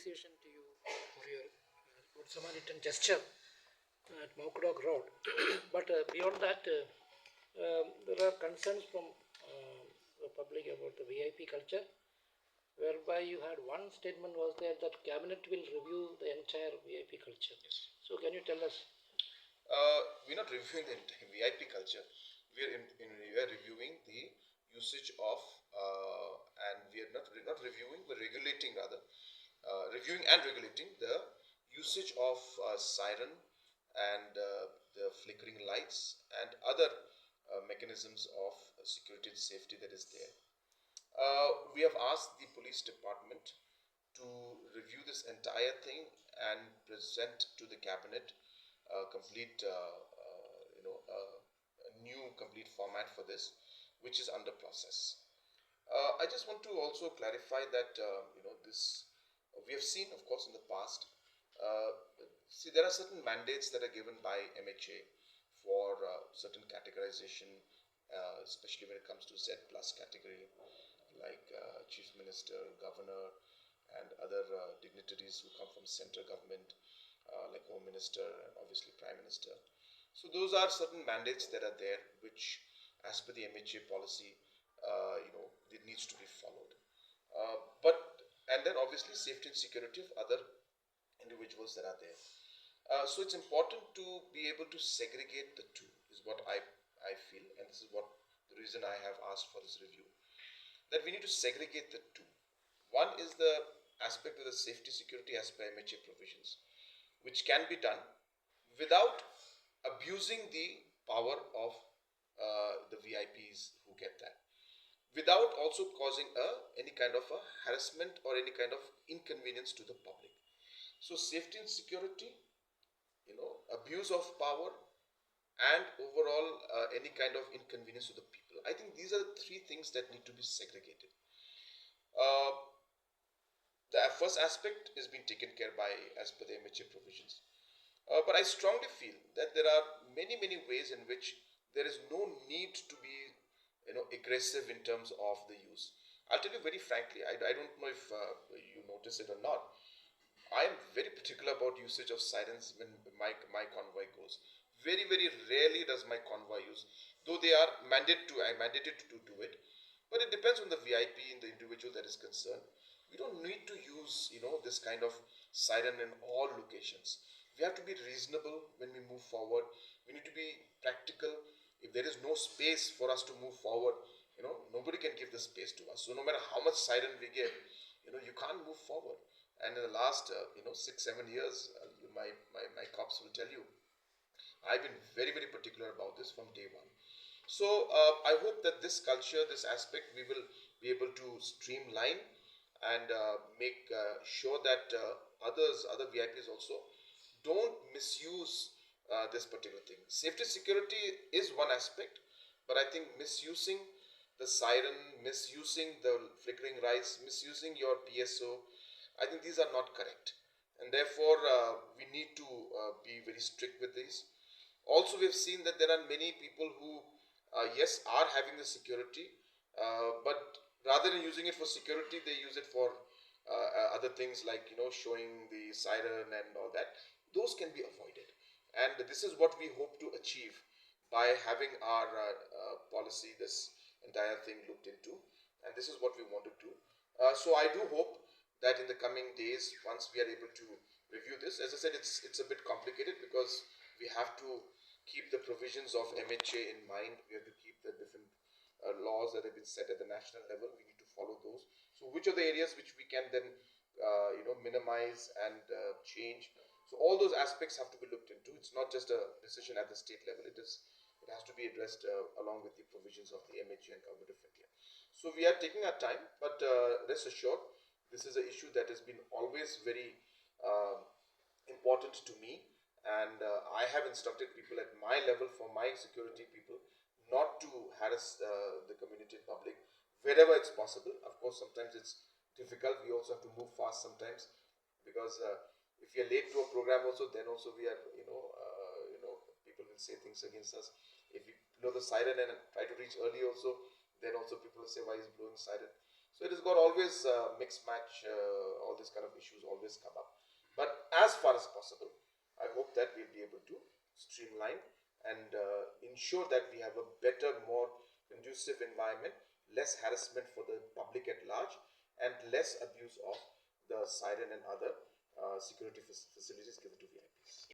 appreciation to you for your good Samaritan gesture at Mokdog Road. But beyond that, there are concerns from the public about the VIP culture, whereby you had one statement was there that cabinet will review the entire VIP culture. Yes. So can you tell us? We're not reviewing the entire VIP culture. We are reviewing the usage of, and we are not reviewing, we're regulating rather, reviewing and regulating the usage of siren and the flickering lights and other mechanisms of security and safety that is there. We have asked the police department to review this entire thing and present to the cabinet a complete, a new complete format for this, which is under process. I just want to also clarify that this we have seen, of course, in the past. See, there are certain mandates that are given by MHA for certain categorization, especially when it comes to Z plus category, like chief minister, governor, and other dignitaries who come from central government, like home minister and obviously prime minister. So those are certain mandates that are there, which, as per the MHA policy, it needs to be followed. And then obviously safety and security of other individuals that are there. So it's important to be able to segregate the two, is what I feel, and this is what the reason I have asked for this review, that we need to segregate the two. One is the aspect of the safety security as per MHA provisions, which can be done without abusing the power of the VIPs who get that, without also causing any kind of a harassment or any kind of inconvenience to the public. So safety and security, abuse of power, and overall any kind of inconvenience to the people. I think these are the three things that need to be segregated. The first aspect is being taken care by as per the MHA provisions. But I strongly feel that there are many ways in which there is no need to be aggressive in terms of the use. I'll tell you very frankly, I don't know if you notice it or not. I am very particular about usage of sirens when my convoy goes. Very rarely does my convoy use, though they are mandated to do it. But it depends on the VIP and the individual that is concerned. We don't need to use this kind of siren in all locations. We have to be reasonable when we move forward. We need to be practical. If there is no space for us to move forward, nobody can give the space to us. So no matter how much siren we give, you can't move forward. And in the last 6-7 years, my cops will tell you, I've been very particular about this from day one. So I hope that this culture, this aspect, we will be able to streamline and make sure that other VIPs also don't misuse this particular thing. Safety security is one aspect, but I think misusing the siren, misusing the flickering lights, misusing your PSO, I think these are not correct. And therefore, we need to be very strict with these. Also, we've seen that there are many people who, yes, are having the security, but rather than using it for security, they use it for other things like, showing the siren and all that. Those can be avoided. And this is what we hope to achieve by having our policy, this entire thing looked into. And this is what we want to do. So I do hope that in the coming days, once we are able to review this, as I said, it's a bit complicated because we have to keep the provisions of MHA in mind. We have to keep the different laws that have been set at the national level. We need to follow those. So which are the areas which we can then minimize and change? So all those aspects have to be looked into. It's not just a decision at the state level. It has to be addressed along with the provisions of the MHA and Government of India. So we are taking our time, but rest assured, this is an issue that has been always very important to me, and I have instructed people at my level, for my security people, not to harass the community and public wherever it's possible. Of course, sometimes it's difficult. We also have to move fast sometimes, because if we are late to a program also, then also we are, people will say things against us. If we blow the siren and try to reach early also, then also people will say, why is blowing siren? So it has got always mixed match, all these kind of issues always come up. But as far as possible, I hope that we'll be able to streamline and ensure that we have a better, more conducive environment, less harassment for the public at large, and less abuse of the siren and other security facilities given to VIPs.